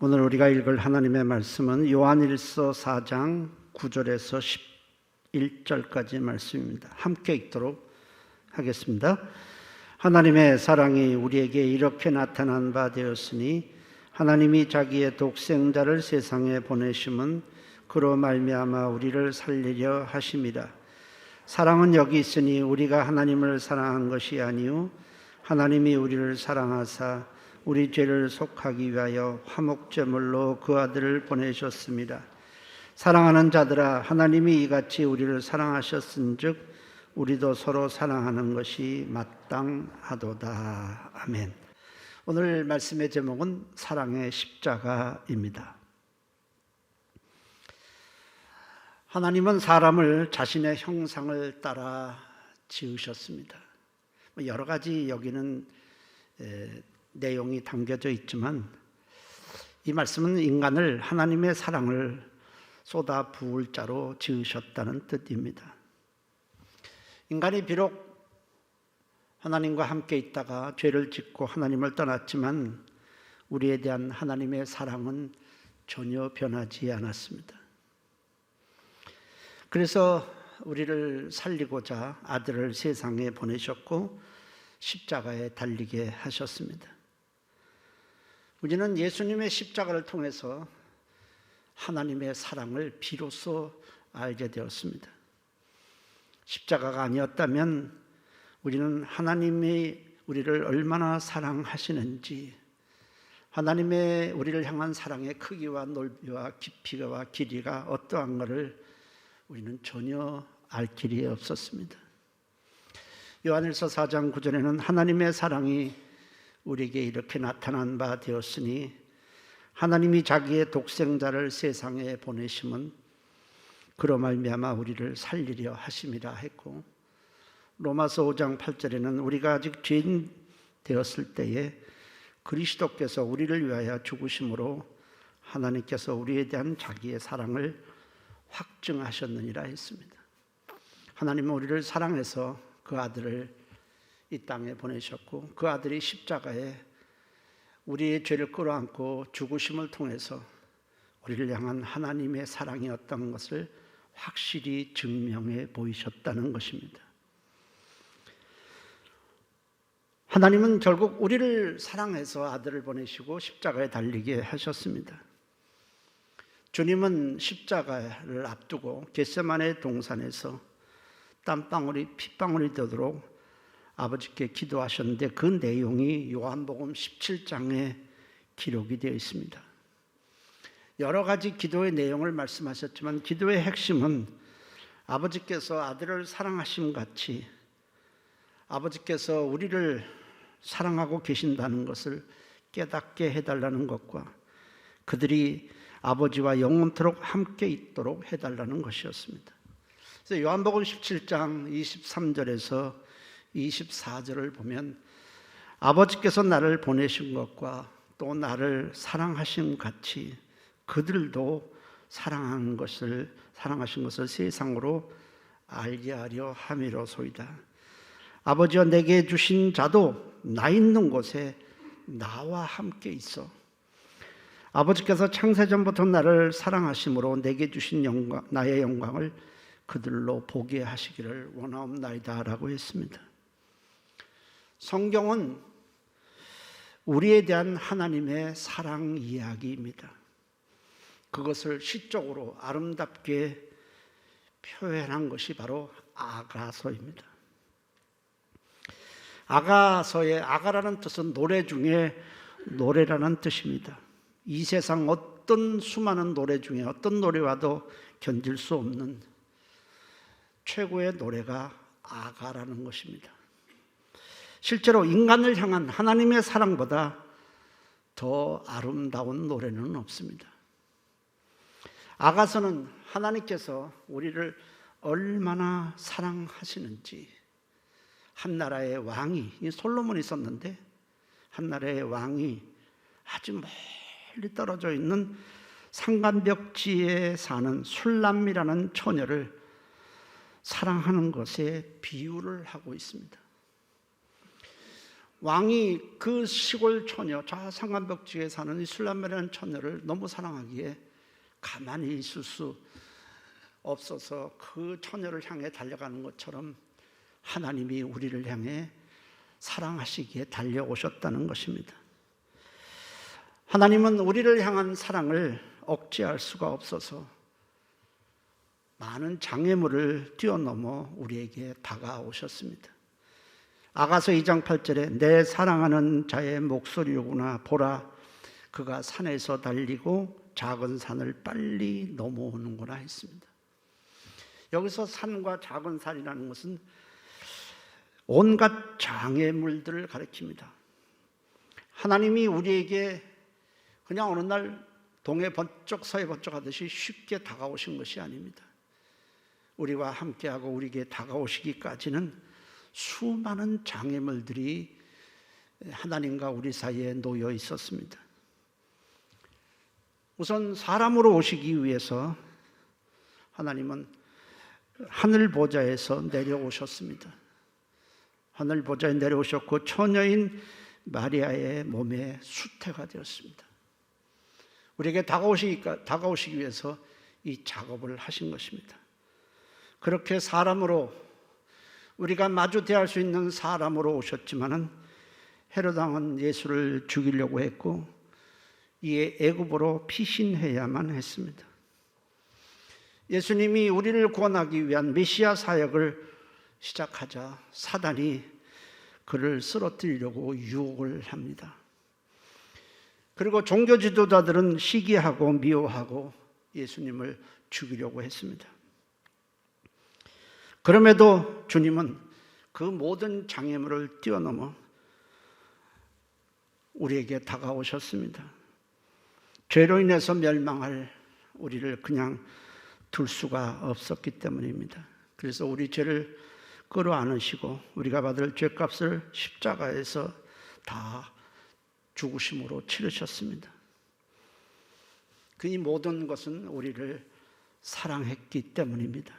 오늘 우리가 읽을 하나님의 말씀은 요한일서 4장 9절에서 11절까지 말씀입니다. 함께 읽도록 하겠습니다. 하나님의 사랑이 우리에게 이렇게 나타난 바 되었으니 하나님이 자기의 독생자를 세상에 보내심은 그로 말미암아 우리를 살리려 하심이라. 사랑은 여기 있으니 우리가 하나님을 사랑한 것이 아니요 하나님이 우리를 사랑하사 우리 죄를 속하기 위하여 화목제물로 그 아들을 보내셨습니다. 사랑하는 자들아, 하나님이 이같이 우리를 사랑하셨은즉 우리도 서로 사랑하는 것이 마땅하도다. 아멘. 오늘 말씀의 제목은 사랑의 십자가입니다. 하나님은 사람을 자신의 형상을 따라 지으셨습니다. 여러 가지 여기는 내용이 담겨져 있지만 이 말씀은 인간을 하나님의 사랑을 쏟아 부을 자로 지으셨다는 뜻입니다. 인간이 비록 하나님과 함께 있다가 죄를 짓고 하나님을 떠났지만 우리에 대한 하나님의 사랑은 전혀 변하지 않았습니다. 그래서 우리를 살리고자 아들을 세상에 보내셨고 십자가에 달리게 하셨습니다. 우리는 예수님의 십자가를 통해서 하나님의 사랑을 비로소 알게 되었습니다. 십자가가 아니었다면 우리는 하나님이 우리를 얼마나 사랑하시는지, 하나님의 우리를 향한 사랑의 크기와 넓이와 깊이와 길이가 어떠한 것을 우리는 전혀 알 길이 없었습니다. 요한일서 4장 9절에는 하나님의 사랑이 우리에게 이렇게 나타난 바 되었으니 하나님이 자기의 독생자를 세상에 보내심은 그로 말미암아 우리를 살리려 하심이라 했고, 로마서 5장 8절에는 우리가 아직 죄인 되었을 때에 그리스도께서 우리를 위하여 죽으심으로 하나님께서 우리에 대한 자기의 사랑을 확증하셨느니라 했습니다. 하나님은 우리를 사랑해서 그 아들을 이 땅에 보내셨고, 그 아들이 십자가에 우리의 죄를 끌어안고 죽으심을 통해서 우리를 향한 하나님의 사랑이었던 것을 확실히 증명해 보이셨다는 것입니다. 하나님은 결국 우리를 사랑해서 아들을 보내시고 십자가에 달리게 하셨습니다. 주님은 십자가를 앞두고 겟세마네 동산에서 땀방울이 핏방울이 되도록 아버지께 기도하셨는데 그 내용이 요한복음 17장에 기록이 되어 있습니다. 여러 가지 기도의 내용을 말씀하셨지만 기도의 핵심은 아버지께서 아들을 사랑하심 같이 아버지께서 우리를 사랑하고 계신다는 것을 깨닫게 해달라는 것과 그들이 아버지와 영원토록 함께 있도록 해달라는 것이었습니다. 그래서 요한복음 17장 23절에서 24절을 보면 아버지께서 나를 보내신 것과 또 나를 사랑하신 같이 그들도 사랑하신 것을 세상으로 알게 하려 함이로소이다. 아버지와 내게 주신 자도 나 있는 곳에 나와 함께 있어. 아버지께서 창세전부터 나를 사랑하심으로 내게 주신 영광, 나의 영광을 그들로 보게 하시기를 원하옵나이다 라고 했습니다. 성경은 우리에 대한 하나님의 사랑 이야기입니다. 그것을 시적으로 아름답게 표현한 것이 바로 아가서입니다. 아가서의 아가라는 뜻은 노래 중에 노래라는 뜻입니다. 이 세상 어떤 수많은 노래 중에 어떤 노래와도 견딜 수 없는 최고의 노래가 아가라는 것입니다. 실제로 인간을 향한 하나님의 사랑보다 더 아름다운 노래는 없습니다. 아가서는 하나님께서 우리를 얼마나 사랑하시는지, 한 나라의 왕이, 솔로몬이 있었는데 한 나라의 왕이 아주 멀리 떨어져 있는 산간벽지에 사는 술람이라는 처녀를 사랑하는 것에 비유를 하고 있습니다. 왕이 그 시골 처녀, 저 상간벽지에 사는 이 술람이라는 처녀를 너무 사랑하기에 가만히 있을 수 없어서 그 처녀를 향해 달려가는 것처럼 하나님이 우리를 향해 사랑하시기에 달려오셨다는 것입니다. 하나님은 우리를 향한 사랑을 억제할 수가 없어서 많은 장애물을 뛰어넘어 우리에게 다가오셨습니다. 아가서 2장 8절에 내 사랑하는 자의 목소리로구나 보라 그가 산에서 달리고 작은 산을 빨리 넘어오는구나 했습니다. 여기서 산과 작은 산이라는 것은 온갖 장애물들을 가리킵니다. 하나님이 우리에게 그냥 어느 날 동해 번쩍 서해 번쩍 하듯이 쉽게 다가오신 것이 아닙니다. 우리와 함께하고 우리에게 다가오시기까지는 수많은 장애물들이 하나님과 우리 사이에 놓여 있었습니다. 우선 사람으로 오시기 위해서 하나님은 하늘 보좌에서 내려오셨습니다. 하늘 보좌에 내려오셨고 처녀인 마리아의 몸에 수태가 되었습니다. 우리에게 다가오시기 위해서 이 작업을 하신 것입니다. 그렇게 사람으로 우리가 마주 대할 수 있는 사람으로 오셨지만은 헤롯 왕은 예수를 죽이려고 했고 이에 애굽으로 피신해야만 했습니다. 예수님이 우리를 구원하기 위한 메시아 사역을 시작하자 사단이 그를 쓰러뜨리려고 유혹을 합니다. 그리고 종교 지도자들은 시기하고 미워하고 예수님을 죽이려고 했습니다. 그럼에도 주님은 그 모든 장애물을 뛰어넘어 우리에게 다가오셨습니다. 죄로 인해서 멸망할 우리를 그냥 둘 수가 없었기 때문입니다. 그래서 우리 죄를 끌어안으시고 우리가 받을 죄값을 십자가에서 다 죽으심으로 치르셨습니다. 그 이 모든 것은 우리를 사랑했기 때문입니다.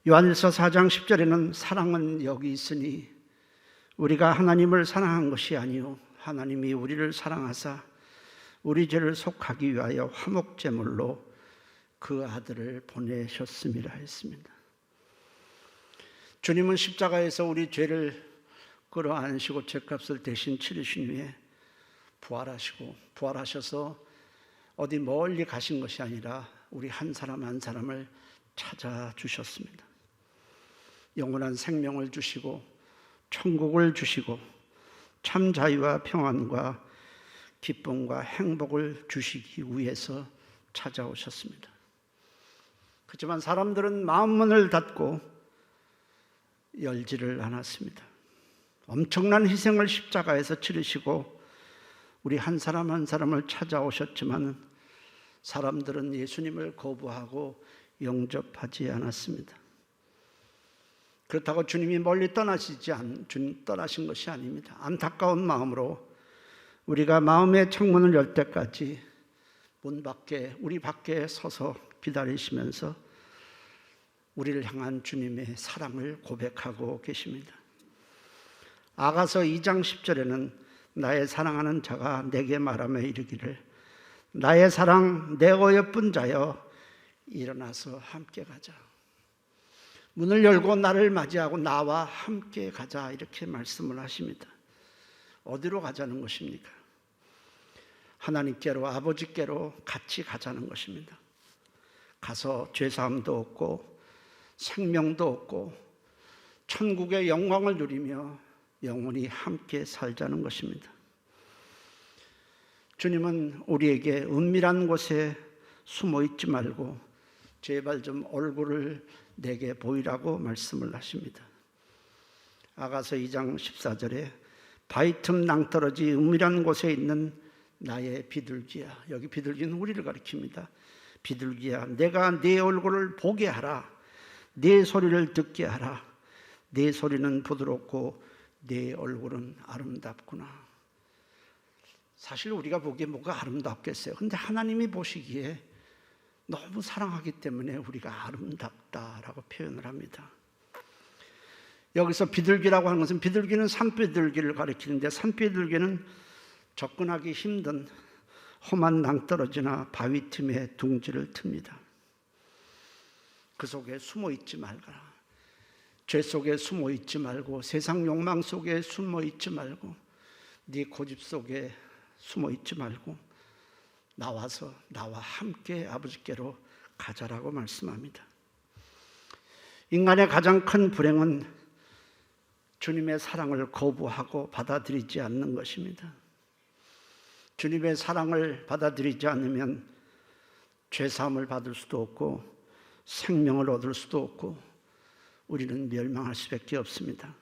요한일서 4장 10절에는 사랑은 여기 있으니 우리가 하나님을 사랑한 것이 아니요 하나님이 우리를 사랑하사 우리 죄를 속하기 위하여 화목제물로 그 아들을 보내셨음이라 했습니다. 주님은 십자가에서 우리 죄를 끌어안으시고 죄값을 대신 치르신 후에 부활하셔서 어디 멀리 가신 것이 아니라 우리 한 사람 한 사람을 찾아주셨습니다. 영원한 생명을 주시고 천국을 주시고 참 자유와 평안과 기쁨과 행복을 주시기 위해서 찾아오셨습니다. 그렇지만 사람들은 마음문을 닫고 열지를 않았습니다. 엄청난 희생을 십자가에서 치르시고 우리 한 사람 한 사람을 찾아오셨지만 사람들은 예수님을 거부하고 영접하지 않았습니다. 그렇다고 주님이 멀리 떠나신 것이 아닙니다. 안타까운 마음으로 우리가 마음의 창문을 열 때까지 우리 밖에 서서 기다리시면서 우리를 향한 주님의 사랑을 고백하고 계십니다. 아가서 2장 10절에는 나의 사랑하는 자가 내게 말하며 이르기를 나의 사랑 내 어여쁜 자여 일어나서 함께 가자. 문을 열고 나를 맞이하고 나와 함께 가자 이렇게 말씀을 하십니다. 어디로 가자는 것입니까? 하나님께로 아버지께로 같이 가자는 것입니다. 가서 죄사함도 얻고 생명도 얻고 천국의 영광을 누리며 영원히 함께 살자는 것입니다. 주님은 우리에게 은밀한 곳에 숨어 있지 말고 제발 좀 얼굴을 내게 보이라고 말씀을 하십니다. 아가서 2장 14절에 바위 틈 낭떠러지 은밀한 곳에 있는 나의 비둘기야. 여기 비둘기는 우리를 가리킵니다. 비둘기야, 내가 네 얼굴을 보게 하라. 네 소리를 듣게 하라. 네 소리는 부드럽고 네 얼굴은 아름답구나. 사실 우리가 보기에 뭐가 아름답겠어요. 근데 하나님이 보시기에 너무 사랑하기 때문에 우리가 아름답다라고 표현을 합니다. 여기서 비둘기라고 하는 것은 비둘기는 산비둘기를 가리키는데 산비둘기는 접근하기 힘든 험한 낭떠러지나 바위 틈에 둥지를 틉니다. 그 속에 숨어 있지 말거라. 죄 속에 숨어 있지 말고 세상 욕망 속에 숨어 있지 말고 네 고집 속에 숨어 있지 말고 나와서 나와 함께 아버지께로 가자라고 말씀합니다. 인간의 가장 큰 불행은 주님의 사랑을 거부하고 받아들이지 않는 것입니다. 주님의 사랑을 받아들이지 않으면 죄사함을 받을 수도 없고 생명을 얻을 수도 없고 우리는 멸망할 수밖에 없습니다.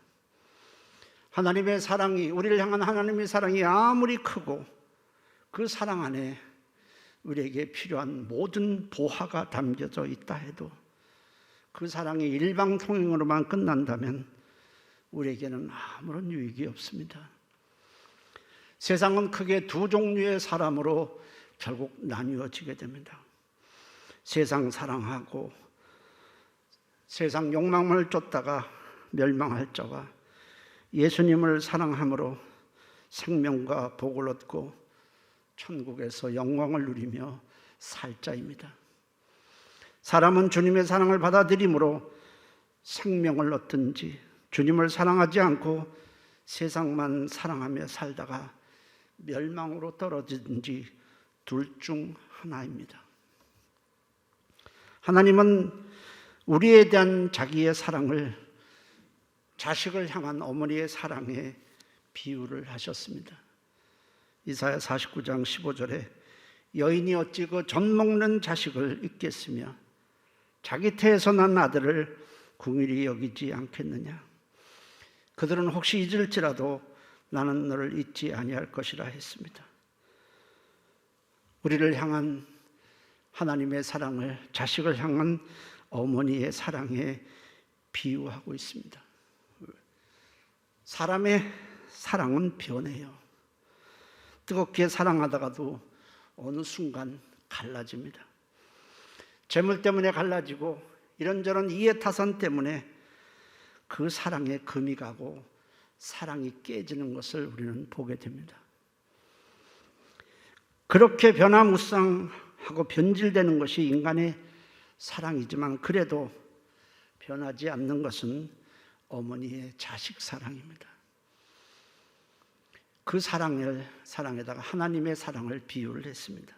하나님의 사랑이, 우리를 향한 하나님의 사랑이 아무리 크고 그 사랑 안에 우리에게 필요한 모든 보화가 담겨져 있다 해도 그 사랑이 일방통행으로만 끝난다면 우리에게는 아무런 유익이 없습니다. 세상은 크게 두 종류의 사람으로 결국 나뉘어지게 됩니다. 세상 사랑하고 세상 욕망을 쫓다가 멸망할 자와 예수님을 사랑함으로 생명과 복을 얻고 천국에서 영광을 누리며 살 자입니다. 사람은 주님의 사랑을 받아들임으로 생명을 얻든지 주님을 사랑하지 않고 세상만 사랑하며 살다가 멸망으로 떨어지든지 둘 중 하나입니다. 하나님은 우리에 대한 자기의 사랑을 자식을 향한 어머니의 사랑에 비유를 하셨습니다. 이사야 49장 15절에 여인이 어찌 그 젖 먹는 자식을 잊겠으며 자기 태에서 난 아들을 긍휼히 여기지 않겠느냐. 그들은 혹시 잊을지라도 나는 너를 잊지 아니할 것이라 했습니다. 우리를 향한 하나님의 사랑을 자식을 향한 어머니의 사랑에 비유하고 있습니다. 사람의 사랑은 변해요. 뜨겁게 사랑하다가도 어느 순간 갈라집니다. 재물 때문에 갈라지고 이런저런 이해타산 때문에 그 사랑에 금이 가고 사랑이 깨지는 것을 우리는 보게 됩니다. 그렇게 변화무쌍하고 변질되는 것이 인간의 사랑이지만 그래도 변하지 않는 것은 어머니의 자식 사랑입니다. 그 사랑에다가 하나님의 사랑을 비유를 했습니다.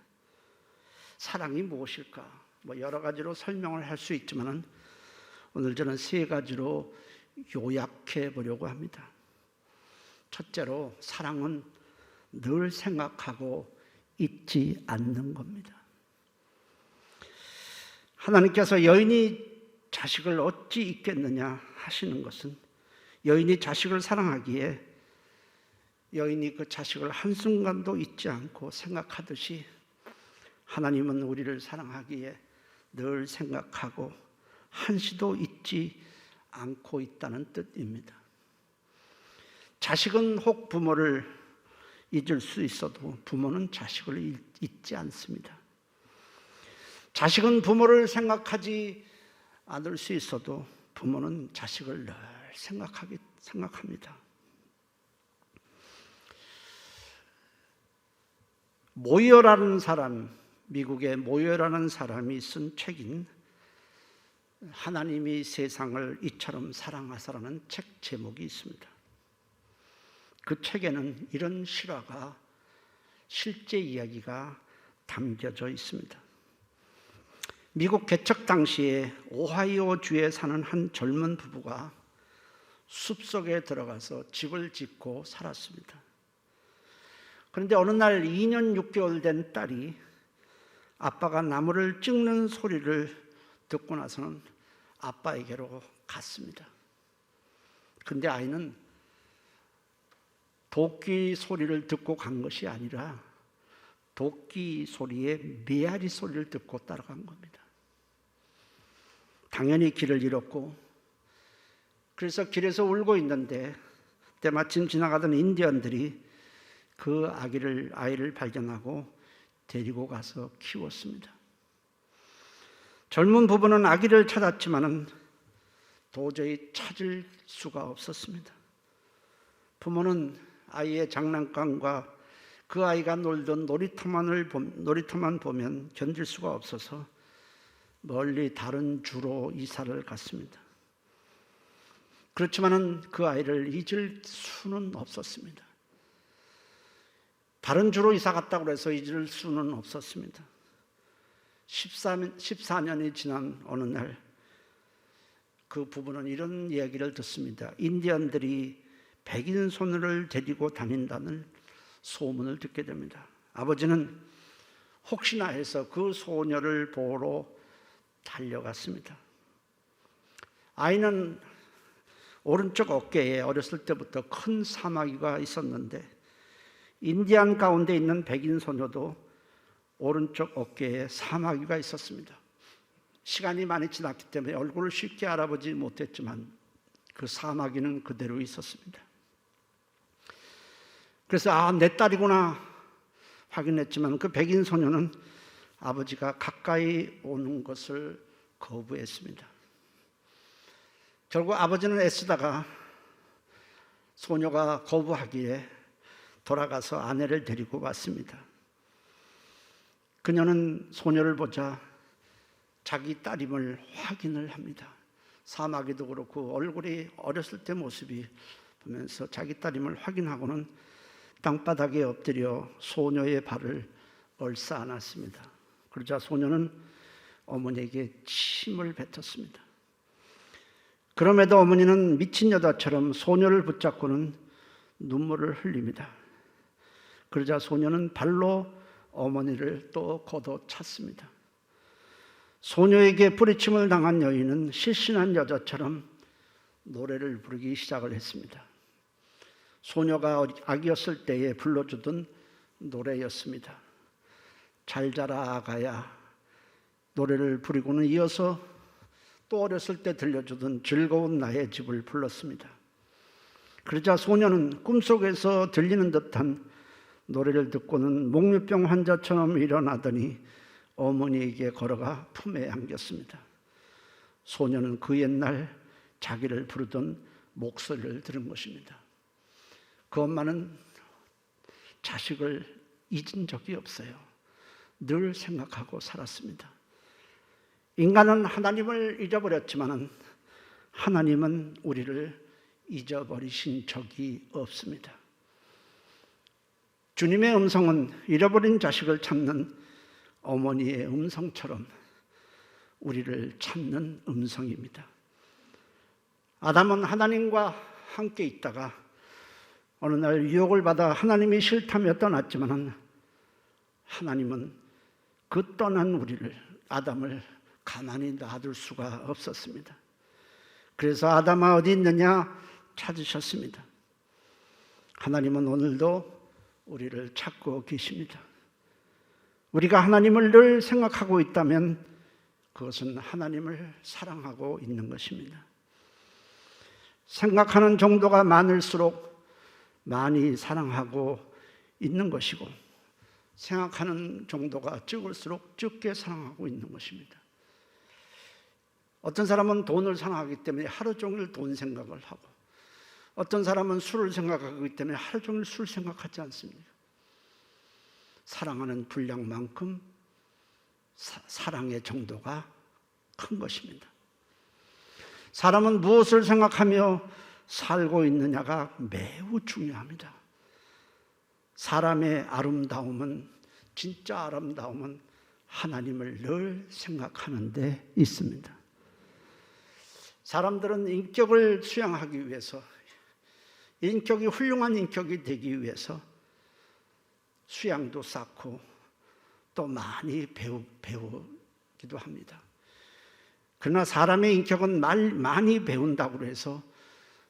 사랑이 무엇일까? 여러 가지로 설명을 할 수 있지만 오늘 저는 세 가지로 요약해 보려고 합니다. 첫째로 사랑은 늘 생각하고 잊지 않는 겁니다. 하나님께서 여인이 자식을 어찌 잊겠느냐 하시는 것은 여인이 자식을 사랑하기에 여인이 그 자식을 한순간도 잊지 않고 생각하듯이 하나님은 우리를 사랑하기에 늘 생각하고 한시도 잊지 않고 있다는 뜻입니다. 자식은 혹 부모를 잊을 수 있어도 부모는 자식을 잊지 않습니다. 자식은 부모를 생각하지 않을 수 있어도 부모는 자식을 늘 생각합니다. 모여라는 사람, 미국의 모여라는 사람이 쓴 책인 하나님이 세상을 이처럼 사랑하사라는 책 제목이 있습니다. 그 책에는 이런 실화가 실제 이야기가 담겨져 있습니다. 미국 개척 당시에 오하이오 주에 사는 한 젊은 부부가 숲속에 들어가서 집을 짓고 살았습니다. 그런데 어느 날 2년 6개월 된 딸이 아빠가 나무를 찍는 소리를 듣고 나서는 아빠에게로 갔습니다. 그런데 아이는 도끼 소리를 듣고 간 것이 아니라 도끼 소리에 메아리 소리를 듣고 따라간 겁니다. 당연히 길을 잃었고 그래서 길에서 울고 있는데 때마침 지나가던 인디언들이 그 아이를 발견하고 데리고 가서 키웠습니다. 젊은 부부는 아기를 찾았지만은 도저히 찾을 수가 없었습니다. 부모는 아이의 장난감과 그 아이가 놀던 놀이터만 보면 견딜 수가 없어서 멀리 다른 주로 이사를 갔습니다. 그렇지만은 그 아이를 잊을 수는 없었습니다. 다른 주로 이사 갔다고 해서 잊을 수는 없었습니다. 14년이 지난 어느 날 그 부부는 이런 이야기를 듣습니다. 인디언들이 백인 소녀를 데리고 다닌다는 소문을 듣게 됩니다. 아버지는 혹시나 해서 그 소녀를 보러 달려갔습니다. 아이는 오른쪽 어깨에 어렸을 때부터 큰 사마귀가 있었는데 인디안 가운데 있는 백인 소녀도 오른쪽 어깨에 사마귀가 있었습니다. 시간이 많이 지났기 때문에 얼굴을 쉽게 알아보지 못했지만 그 사마귀는 그대로 있었습니다. 그래서 내 딸이구나 확인했지만 그 백인 소녀는 아버지가 가까이 오는 것을 거부했습니다. 결국 아버지는 애쓰다가 소녀가 거부하기에 돌아가서 아내를 데리고 왔습니다. 그녀는 소녀를 보자 자기 딸임을 확인을 합니다. 사마귀도 그렇고 얼굴이 어렸을 때 모습이 보면서 자기 딸임을 확인하고는 땅바닥에 엎드려 소녀의 발을 얼싸 안았습니다. 그러자 소녀는 어머니에게 침을 뱉었습니다. 그럼에도 어머니는 미친 여자처럼 소녀를 붙잡고는 눈물을 흘립니다. 그러자 소녀는 발로 어머니를 또 걷어찼습니다. 소녀에게 뿌리침을 당한 여인은 실신한 여자처럼 노래를 부르기 시작을 했습니다. 소녀가 아기였을 때에 불러주던 노래였습니다. 잘 자라 아가야 노래를 부르고는 이어서 또 어렸을 때 들려주던 즐거운 나의 집을 불렀습니다. 그러자 소녀는 꿈속에서 들리는 듯한 노래를 듣고는 목류병 환자처럼 일어나더니 어머니에게 걸어가 품에 안겼습니다. 소녀는 그 옛날 자기를 부르던 목소리를 들은 것입니다. 그 엄마는 자식을 잊은 적이 없어요. 늘 생각하고 살았습니다. 인간은 하나님을 잊어버렸지만 하나님은 우리를 잊어버리신 적이 없습니다. 주님의 음성은 잃어버린 자식을 찾는 어머니의 음성처럼 우리를 찾는 음성입니다. 아담은 하나님과 함께 있다가 어느 날 유혹을 받아 하나님이 싫다며 떠났지만 하나님은 그 떠난 우리를, 아담을 가만히 놔둘 수가 없었습니다. 그래서 아담아 어디 있느냐 찾으셨습니다. 하나님은 오늘도 우리를 찾고 계십니다. 우리가 하나님을 늘 생각하고 있다면 그것은 하나님을 사랑하고 있는 것입니다. 생각하는 정도가 많을수록 많이 사랑하고 있는 것이고 생각하는 정도가 적을수록 적게 사랑하고 있는 것입니다. 어떤 사람은 돈을 사랑하기 때문에 하루 종일 돈 생각을 하고 어떤 사람은 술을 생각하기 때문에 하루 종일 술 생각하지 않습니다. 사랑하는 분량만큼 사랑의 정도가 큰 것입니다. 사람은 무엇을 생각하며 살고 있느냐가 매우 중요합니다. 사람의 아름다움은, 진짜 아름다움은 하나님을 늘 생각하는 데 있습니다. 사람들은 인격을 수양하기 위해서, 인격이 훌륭한 인격이 되기 위해서 수양도 쌓고 또 많이 배우기도 합니다. 그러나 사람의 인격은 많이 배운다고 해서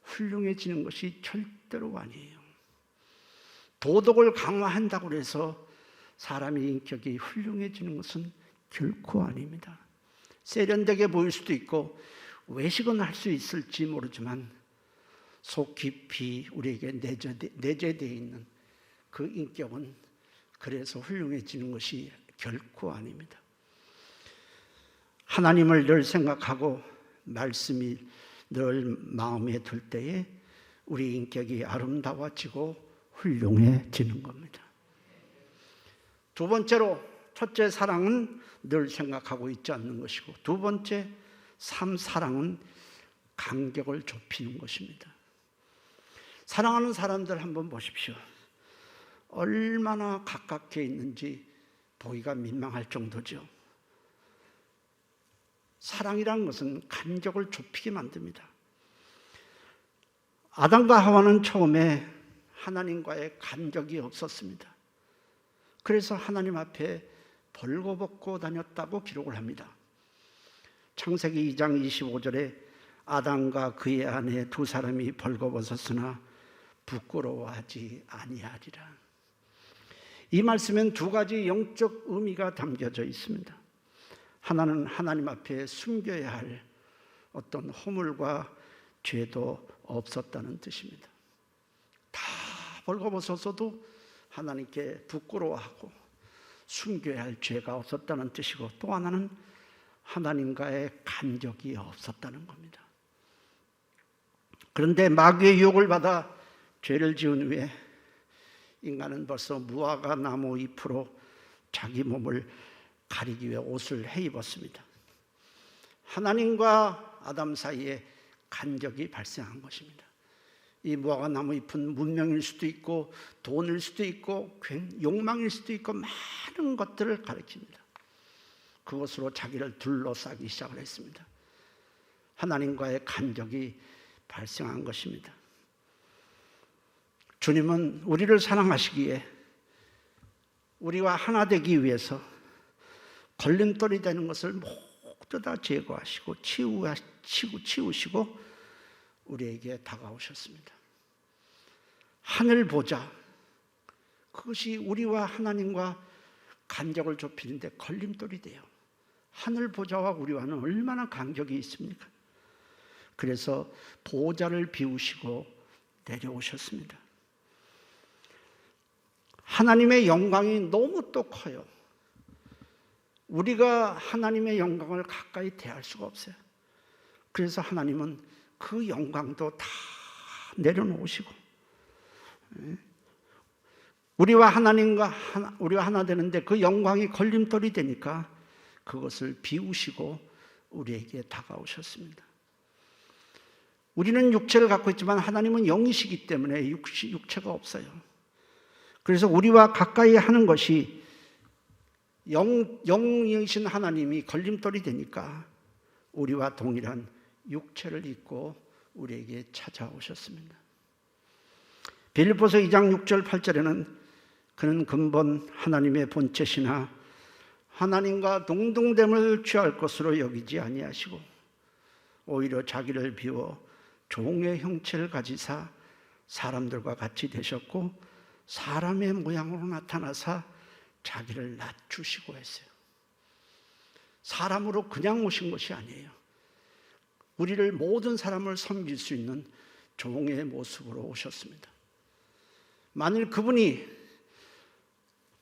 훌륭해지는 것이 절대로 아니에요. 도덕을 강화한다고 해서 사람의 인격이 훌륭해지는 것은 결코 아닙니다. 세련되게 보일 수도 있고 외식은 할 수 있을지 모르지만 속 깊이 우리에게 내재되어 있는 그 인격은 그래서 훌륭해지는 것이 결코 아닙니다. 하나님을 늘 생각하고 말씀이 늘 마음에 들 때에 우리 인격이 아름다워지고 훌륭해지는 겁니다. 두 번째로, 첫째 사랑은 늘 생각하고 있지 않는 것이고, 두 번째 사랑은 간격을 좁히는 것입니다. 사랑하는 사람들 한번 보십시오. 얼마나 가깝게 있는지 보기가 민망할 정도죠. 사랑이란 것은 간격을 좁히게 만듭니다. 아담과 하와는 처음에 하나님과의 간격이 없었습니다. 그래서 하나님 앞에 벌거벗고 다녔다고 기록을 합니다. 창세기 2장 25절에 아담과 그의 아내 두 사람이 벌거벗었으나 부끄러워하지 아니하리라. 이 말씀엔 두 가지 영적 의미가 담겨져 있습니다. 하나는 하나님 앞에 숨겨야 할 어떤 허물과 죄도 없었다는 뜻입니다. 다 벌거벗었어도 하나님께 부끄러워하고 숨겨야 할 죄가 없었다는 뜻이고, 또 하나는 하나님과의 간격이 없었다는 겁니다. 그런데 마귀의 유혹을 받아 죄를 지은 후에 인간은 벌써 무화과 나무 잎으로 자기 몸을 가리기 위해 옷을 해입었습니다. 하나님과 아담 사이에 간격이 발생한 것입니다. 이 무화과 나무 잎은 문명일 수도 있고 돈일 수도 있고 욕망일 수도 있고 많은 것들을 가리킵니다. 그것으로 자기를 둘러싸기 시작을 했습니다. 하나님과의 간격이 발생한 것입니다. 주님은 우리를 사랑하시기에 우리와 하나 되기 위해서 걸림돌이 되는 것을 모두 다 제거하시고 치우시고 우리에게 다가오셨습니다. 하늘 보자, 그것이 우리와 하나님과 간격을 좁히는데 걸림돌이 돼요. 하늘 보좌와 우리와는 얼마나 간격이 있습니까? 그래서 보좌를 비우시고 내려오셨습니다. 하나님의 영광이 너무 또 커요. 우리가 하나님의 영광을 가까이 대할 수가 없어요. 그래서 하나님은 그 영광도 다 내려놓으시고, 우리와 하나 되는데 그 영광이 걸림돌이 되니까 그것을 비우시고 우리에게 다가오셨습니다. 우리는 육체를 갖고 있지만 하나님은 영이시기 때문에 육체가 없어요. 그래서 우리와 가까이 하는 것이 영이신 하나님이 걸림돌이 되니까 우리와 동일한 육체를 입고 우리에게 찾아오셨습니다. 빌립보서 2장 6절 8절에는 그는 근본 하나님의 본체시나 하나님과 동등됨을 취할 것으로 여기지 아니하시고 오히려 자기를 비워 종의 형체를 가지사 사람들과 같이 되셨고 사람의 모양으로 나타나사 자기를 낮추시고 했어요. 사람으로 그냥 오신 것이 아니에요. 우리를 모든 사람을 섬길 수 있는 종의 모습으로 오셨습니다. 만일 그분이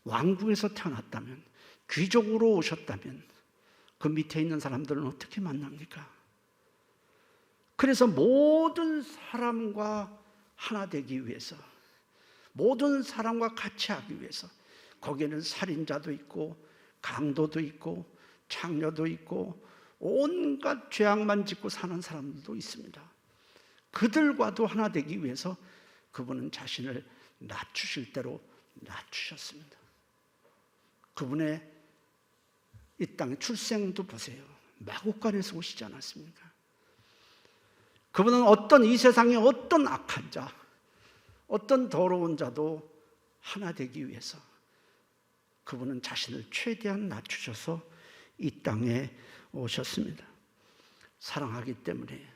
왕궁에서 태어났다면, 귀족으로 오셨다면 그 밑에 있는 사람들은 어떻게 만납니까? 그래서 모든 사람과 하나 되기 위해서, 모든 사람과 같이 하기 위해서, 거기에는 살인자도 있고 강도도 있고 창녀도 있고 온갖 죄악만 짓고 사는 사람들도 있습니다. 그들과도 하나 되기 위해서 그분은 자신을 낮추실 대로 낮추셨습니다. 그분의 이 땅의 출생도 보세요. 마구간에서 오시지 않았습니까? 그분은 이 세상의 어떤 악한 자, 어떤 더러운 자도 하나 되기 위해서 그분은 자신을 최대한 낮추셔서 이 땅에 오셨습니다. 사랑하기 때문에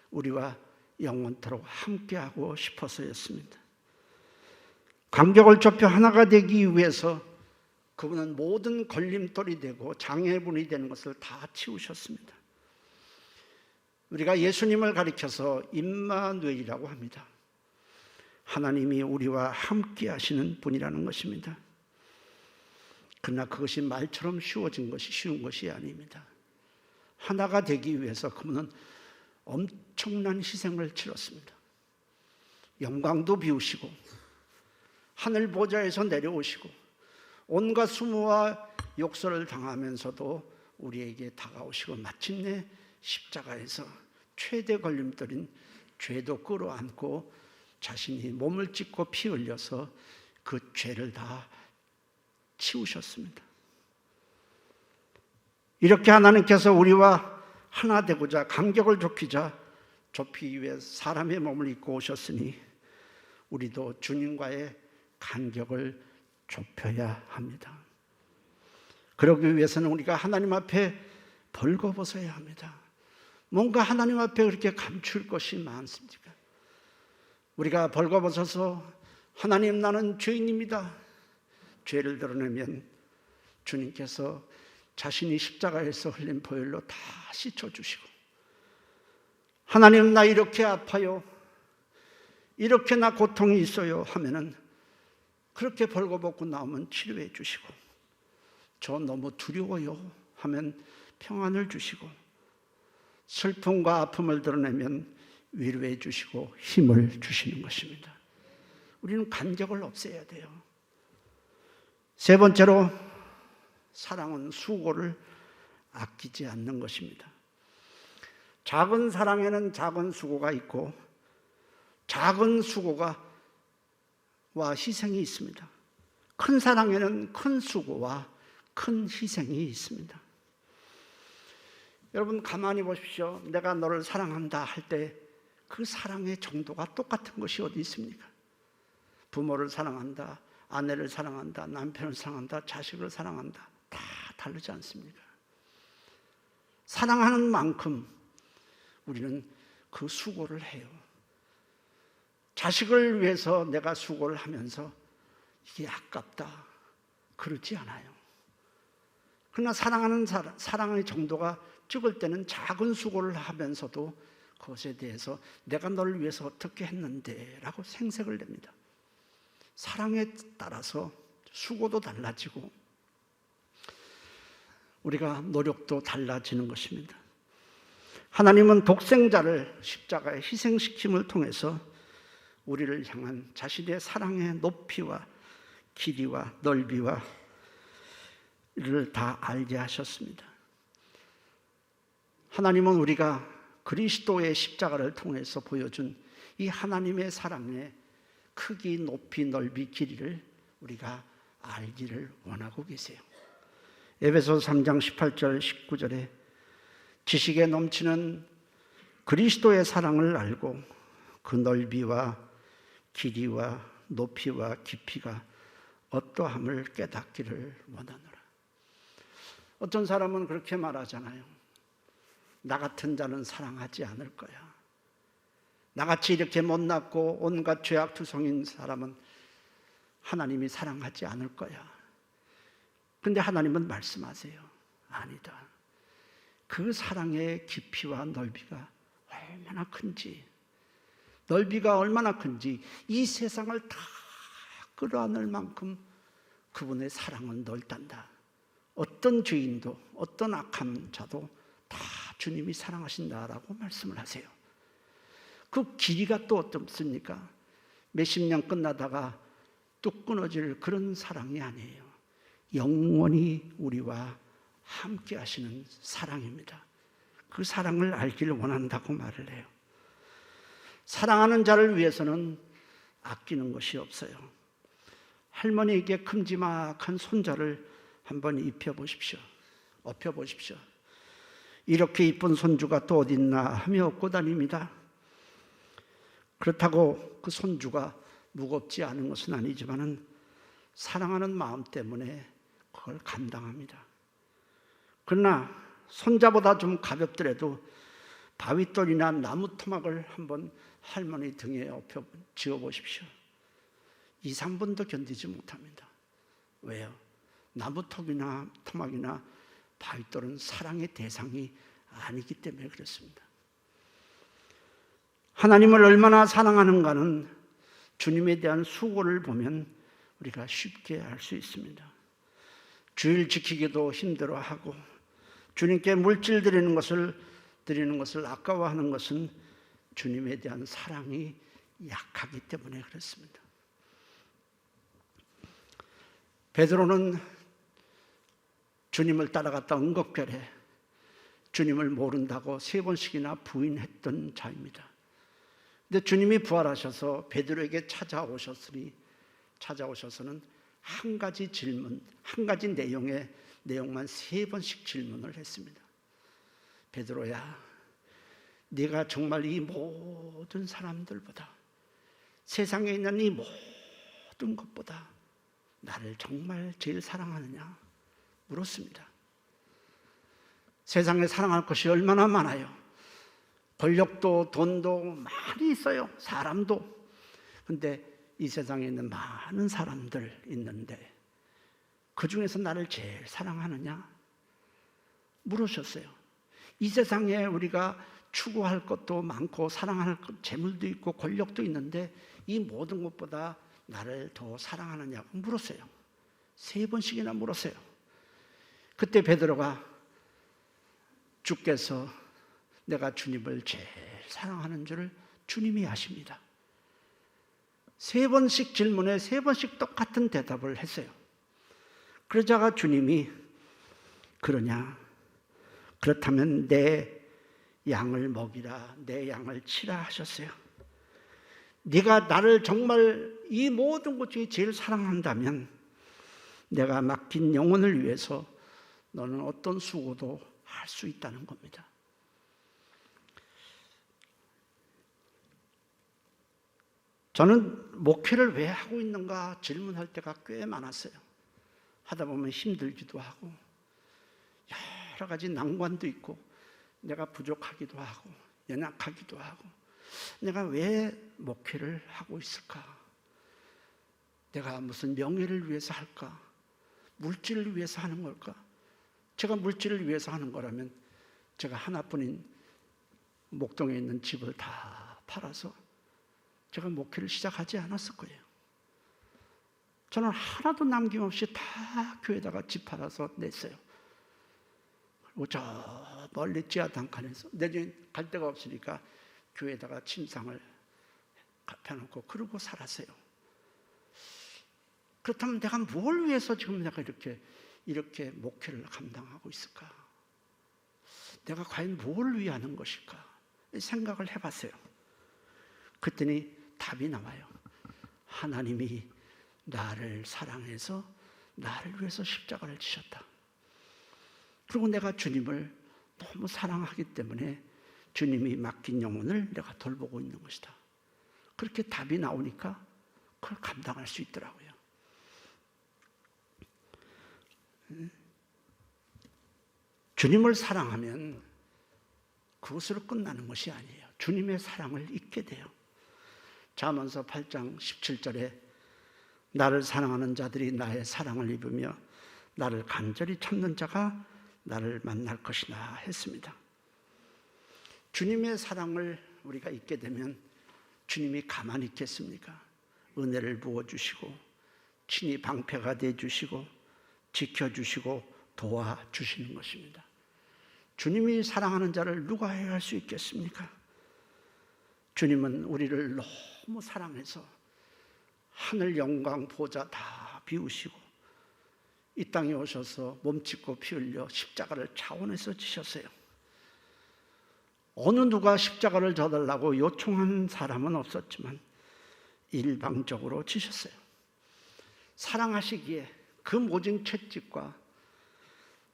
우리와 영원토록 함께하고 싶어서였습니다. 간격을 좁혀 하나가 되기 위해서 그분은 모든 걸림돌이 되고 장애물이 되는 것을 다 치우셨습니다. 우리가 예수님을 가리켜서 임마누엘이라고 합니다. 하나님이 우리와 함께 하시는 분이라는 것입니다. 그러나 그것이 말처럼 쉬운 것이 아닙니다. 하나가 되기 위해서 그분은 엄청난 희생을 치렀습니다. 영광도 비우시고 하늘 보좌에서 내려오시고 온갖 수모와 욕설을 당하면서도 우리에게 다가오시고 마침내 십자가에서 최대 걸림돌인 죄도 끌어안고 자신이 몸을 찢고 피 흘려서 그 죄를 다 치우셨습니다. 이렇게 하나님께서 우리와 하나 되고자 간격을 좁히기 위해 사람의 몸을 입고 오셨으니 우리도 주님과의 간격을 좁혀야 합니다. 그러기 위해서는 우리가 하나님 앞에 벌거벗어야 합니다. 뭔가 하나님 앞에 그렇게 감출 것이 많습니까? 우리가 벌거벗어서 하나님 나는 죄인입니다. 죄를 드러내면 주님께서 자신이 십자가에서 흘린 보혈로 다 씻어주시고 하나님 나 이렇게 아파요. 이렇게 나 고통이 있어요 하면은 그렇게 벌거벗고 나오면 치료해 주시고 저 너무 두려워요 하면 평안을 주시고 슬픔과 아픔을 드러내면 위로해 주시고 힘을 주시는 것입니다. 우리는 간격을 없애야 돼요. 세 번째로 사랑은 수고를 아끼지 않는 것입니다. 작은 사랑에는 작은 수고가 있고 작은 수고와 희생이 있습니다. 큰 사랑에는 큰 수고와 큰 희생이 있습니다. 여러분 가만히 보십시오. 내가 너를 사랑한다 할 때 그 사랑의 정도가 똑같은 것이 어디 있습니까? 부모를 사랑한다, 아내를 사랑한다, 남편을 사랑한다, 자식을 사랑한다 다 다르지 않습니까? 사랑하는 만큼 우리는 그 수고를 해요. 자식을 위해서 내가 수고를 하면서 이게 아깝다 그러지 않아요. 그러나 사랑하는 사랑의 정도가 적을 때는 작은 수고를 하면서도 그것에 대해서 내가 너를 위해서 어떻게 했는데 라고 생색을 냅니다. 사랑에 따라서 수고도 달라지고 우리가 노력도 달라지는 것입니다. 하나님은 독생자를 십자가에 희생시킴을 통해서 우리를 향한 자신의 사랑의 높이와 길이와 넓이와 이를 다 알게 하셨습니다. 하나님은 우리가 그리스도의 십자가를 통해서 보여준 이 하나님의 사랑의 크기, 높이, 넓이, 길이를 우리가 알기를 원하고 계세요. 에베소서 3장 18절 19절에 지식에 넘치는 그리스도의 사랑을 알고 그 넓이와 길이와 높이와 깊이가 어떠함을 깨닫기를 원하노라. 어떤 사람은 그렇게 말하잖아요. 나 같은 자는 사랑하지 않을 거야. 나같이 이렇게 못났고 온갖 죄악투성인 사람은 하나님이 사랑하지 않을 거야. 그런데 하나님은 말씀하세요. 아니다. 그 사랑의 깊이와 넓이가 얼마나 큰지, 넓이가 얼마나 큰지 이 세상을 다 끌어안을 만큼 그분의 사랑은 넓단다. 어떤 죄인도 어떤 악한 자도 다 주님이 사랑하신다라고 말씀을 하세요. 그 길이가 또 어떻습니까? 몇십 년 끝나다가 뚝 끊어질 그런 사랑이 아니에요. 영원히 우리와 함께 하시는 사랑입니다. 그 사랑을 알기를 원한다고 말을 해요. 사랑하는 자를 위해서는 아끼는 것이 없어요. 할머니에게 큼지막한 손자를 한번 입혀보십시오. 업혀보십시오. 이렇게 이쁜 손주가 또 어딨나 하며 업고 다닙니다. 그렇다고 그 손주가 무겁지 않은 것은 아니지만은 사랑하는 마음 때문에 그걸 감당합니다. 그러나 손자보다 좀 가볍더라도 바위돌이나 나무 토막을 한번 할머니 등에 엎여 지어보십시오. 2, 3분도 견디지 못합니다. 왜요? 나무톱이나 토막이나 바위돌은 사랑의 대상이 아니기 때문에 그렇습니다. 하나님을 얼마나 사랑하는가는 주님에 대한 수고를 보면 우리가 쉽게 알 수 있습니다. 주일 지키기도 힘들어하고 주님께 물질 드리는 것을 드리는 것을 아까워하는 것은 주님에 대한 사랑이 약하기 때문에 그렇습니다. 베드로는 주님을 따라갔다 응급결에 주님을 모른다고 3번씩이나 부인했던 자입니다. 근데 주님이 부활하셔서 베드로에게 찾아오셔서는 한 가지 질문, 한 가지 내용만 3번씩 질문을 했습니다. 베드로야, 네가 정말 이 모든 사람들보다, 세상에 있는 이 모든 것보다 나를 정말 제일 사랑하느냐 물었습니다. 세상에 사랑할 것이 얼마나 많아요. 권력도 돈도 많이 있어요. 사람도. 근데 이 세상에 있는 많은 사람들 있는데 그 중에서 나를 제일 사랑하느냐 물으셨어요. 이 세상에 우리가 추구할 것도 많고 사랑할 것, 재물도 있고 권력도 있는데 이 모든 것보다 나를 더 사랑하느냐고 물었어요. 3번씩이나 물었어요. 그때 베드로가 주께서 내가 주님을 제일 사랑하는 줄을 주님이 아십니다. 3번씩 질문에 3번씩 똑같은 대답을 했어요. 그러자가 주님이 그러냐? 그렇다면 내 양을 먹이라, 내 양을 치라 하셨어요. 네가 나를 정말 이 모든 것 중에 제일 사랑한다면 내가 맡긴 영혼을 위해서 너는 어떤 수고도 할 수 있다는 겁니다. 저는 목회를 왜 하고 있는가 질문할 때가 꽤 많았어요. 하다 보면 힘들기도 하고 여러 가지 난관도 있고 내가 부족하기도 하고 연약하기도 하고 내가 왜 목회를 하고 있을까? 내가 무슨 명예를 위해서 할까? 물질을 위해서 하는 걸까? 제가 물질을 위해서 하는 거라면 제가 하나뿐인 목동에 있는 집을 다 팔아서 제가 목회를 시작하지 않았을 거예요. 저는 하나도 남김없이 다 교회에다가 집 팔아서 냈어요. 그리고 저 멀리 지하 단칸에서 내년 갈 데가 없으니까 교회에다가 침상을 펴놓고 그러고 살았어요. 그렇다면 내가 뭘 위해서 지금 내가 이렇게 목회를 감당하고 있을까? 내가 과연 뭘 위하는 것일까? 생각을 해봤어요. 그랬더니 답이 나와요. 하나님이 나를 사랑해서 나를 위해서 십자가를 지셨다. 그리고 내가 주님을 너무 사랑하기 때문에 주님이 맡긴 영혼을 내가 돌보고 있는 것이다. 그렇게 답이 나오니까 그걸 감당할 수 있더라고요. 주님을 사랑하면 그것으로 끝나는 것이 아니에요. 주님의 사랑을 잊게 돼요. 잠언서 8장 17절에 나를 사랑하는 자들이 나의 사랑을 입으며 나를 간절히 찾는 자가 나를 만날 것이나 했습니다. 주님의 사랑을 우리가 잊게 되면 주님이 가만히 있겠습니까? 은혜를 부어주시고 친히 방패가 되어주시고 지켜주시고 도와주시는 것입니다. 주님이 사랑하는 자를 누가 해할 수 있겠습니까? 주님은 우리를 너무 사랑해서 하늘 영광 보좌 다 비우시고 이 땅에 오셔서 몸짓고 피 흘려 십자가를 차원에서 지셨어요. 어느 누가 십자가를 져달라고 요청한 사람은 없었지만 일방적으로 지셨어요. 사랑하시기에 그 모진 채찍과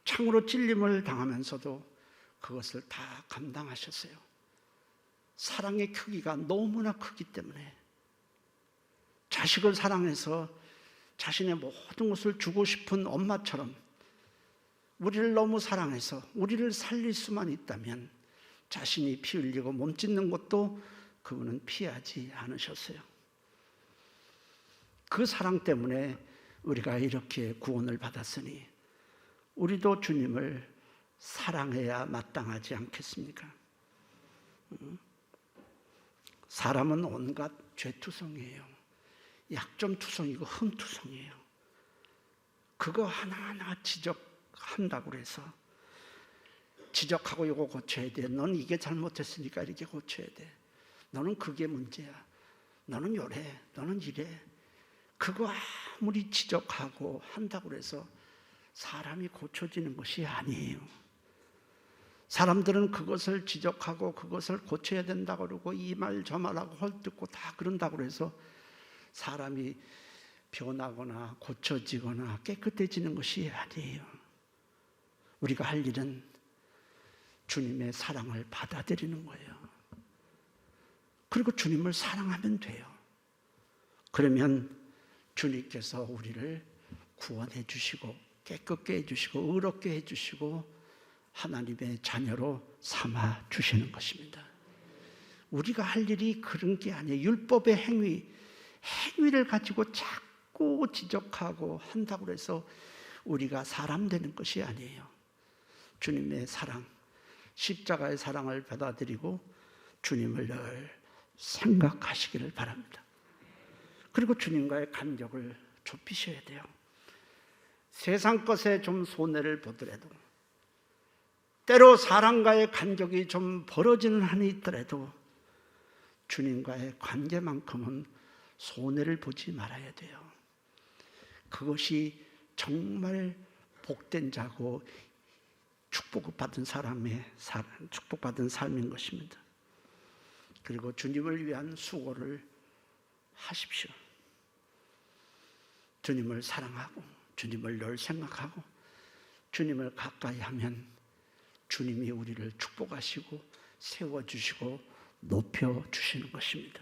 창으로 찔림을 당하면서도 그것을 다 감당하셨어요. 사랑의 크기가 너무나 크기 때문에 자식을 사랑해서 자신의 모든 것을 주고 싶은 엄마처럼 우리를 너무 사랑해서 우리를 살릴 수만 있다면 자신이 피 흘리고 몸짓는 것도 그분은 피하지 않으셨어요. 그 사랑 때문에 우리가 이렇게 구원을 받았으니 우리도 주님을 사랑해야 마땅하지 않겠습니까? 사람은 온갖 죄투성이에요. 약점투성이고 흠투성이에요. 그거 하나하나 지적한다고 해서 지적하고 이거 고쳐야 돼. 너는 이게 잘못했으니까 이렇게 고쳐야 돼. 너는 그게 문제야. 너는 요래. 너는 이래. 그거 아무리 지적하고 한다고 해서 사람이 고쳐지는 것이 아니에요. 사람들은 그것을 지적하고 그것을 고쳐야 된다고 그러고 이 말 저 말하고 헐뜯고 다 그런다고 해서 사람이 변하거나 고쳐지거나 깨끗해지는 것이 아니에요. 우리가 할 일은 주님의 사랑을 받아들이는 거예요. 그리고 주님을 사랑하면 돼요. 그러면 주님께서 우리를 구원해 주시고 깨끗게 해 주시고 의롭게 해 주시고 하나님의 자녀로 삼아 주시는 것입니다. 우리가 할 일이 그런 게 아니에요. 율법의 행위를 가지고 자꾸 지적하고 한다고 해서 우리가 사람 되는 것이 아니에요. 주님의 사랑, 십자가의 사랑을 받아들이고 주님을 늘 생각하시기를 바랍니다. 그리고 주님과의 간격을 좁히셔야 돼요. 세상 것에 좀 손해를 보더라도, 때로 사람과의 간격이 좀 벌어지는 한이 있더라도 주님과의 관계만큼은 손해를 보지 말아야 돼요. 그것이 정말 복된 자고 축복받은 축복받은 삶인 것입니다. 그리고 주님을 위한 수고를 하십시오. 주님을 사랑하고 주님을 늘 생각하고 주님을 가까이 하면 주님이 우리를 축복하시고 세워주시고 높여주시는 것입니다.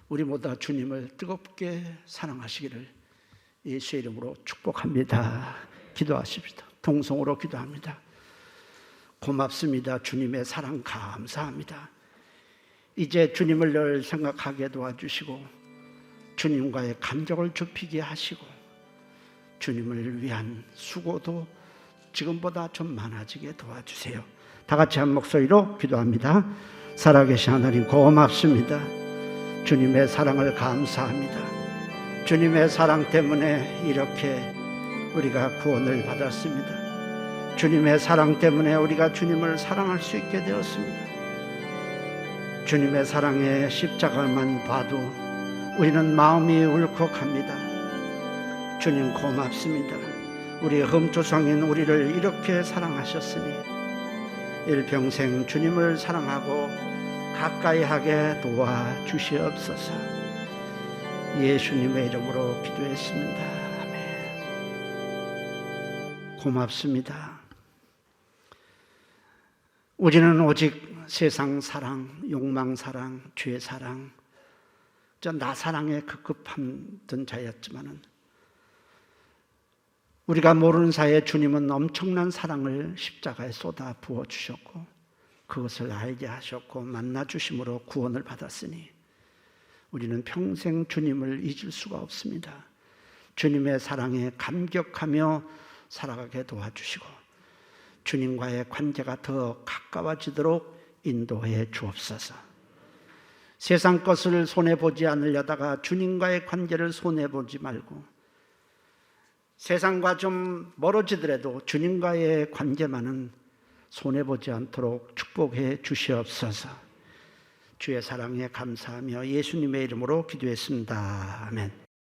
우리 모두 주님을 뜨겁게 사랑하시기를 예수의 이름으로 축복합니다. 기도하십시다. 동성으로 기도합니다. 고맙습니다. 주님의 사랑 감사합니다. 이제 주님을 늘 생각하게 도와주시고 주님과의 간격을 좁히게 하시고 주님을 위한 수고도 지금보다 좀 많아지게 도와주세요. 다 같이 한 목소리로 기도합니다. 살아계신 하나님 고맙습니다. 주님의 사랑을 감사합니다. 주님의 사랑 때문에 이렇게 우리가 구원을 받았습니다. 주님의 사랑 때문에 우리가 주님을 사랑할 수 있게 되었습니다. 주님의 사랑의 십자가만 봐도 우리는 마음이 울컥합니다. 주님 고맙습니다. 우리 흠조상인 우리를 이렇게 사랑하셨으니 일평생 주님을 사랑하고 가까이 하게 도와주시옵소서. 예수님의 이름으로 기도했습니다. 아멘. 고맙습니다. 우리는 오직 세상 사랑, 욕망 사랑, 죄 사랑, 나 사랑에 급급하던 자였지만은 우리가 모르는 사이에 주님은 엄청난 사랑을 십자가에 쏟아 부어 주셨고 그것을 알게 하셨고 만나 주심으로 구원을 받았으니 우리는 평생 주님을 잊을 수가 없습니다. 주님의 사랑에 감격하며 살아가게 도와주시고 주님과의 관계가 더 가까워지도록 인도해 주옵소서. 세상 것을 손해보지 않으려다가 주님과의 관계를 손해보지 말고 세상과 좀 멀어지더라도 주님과의 관계만은 손해보지 않도록 축복해 주시옵소서. 주의 사랑에 감사하며 예수님의 이름으로 기도했습니다. 아멘.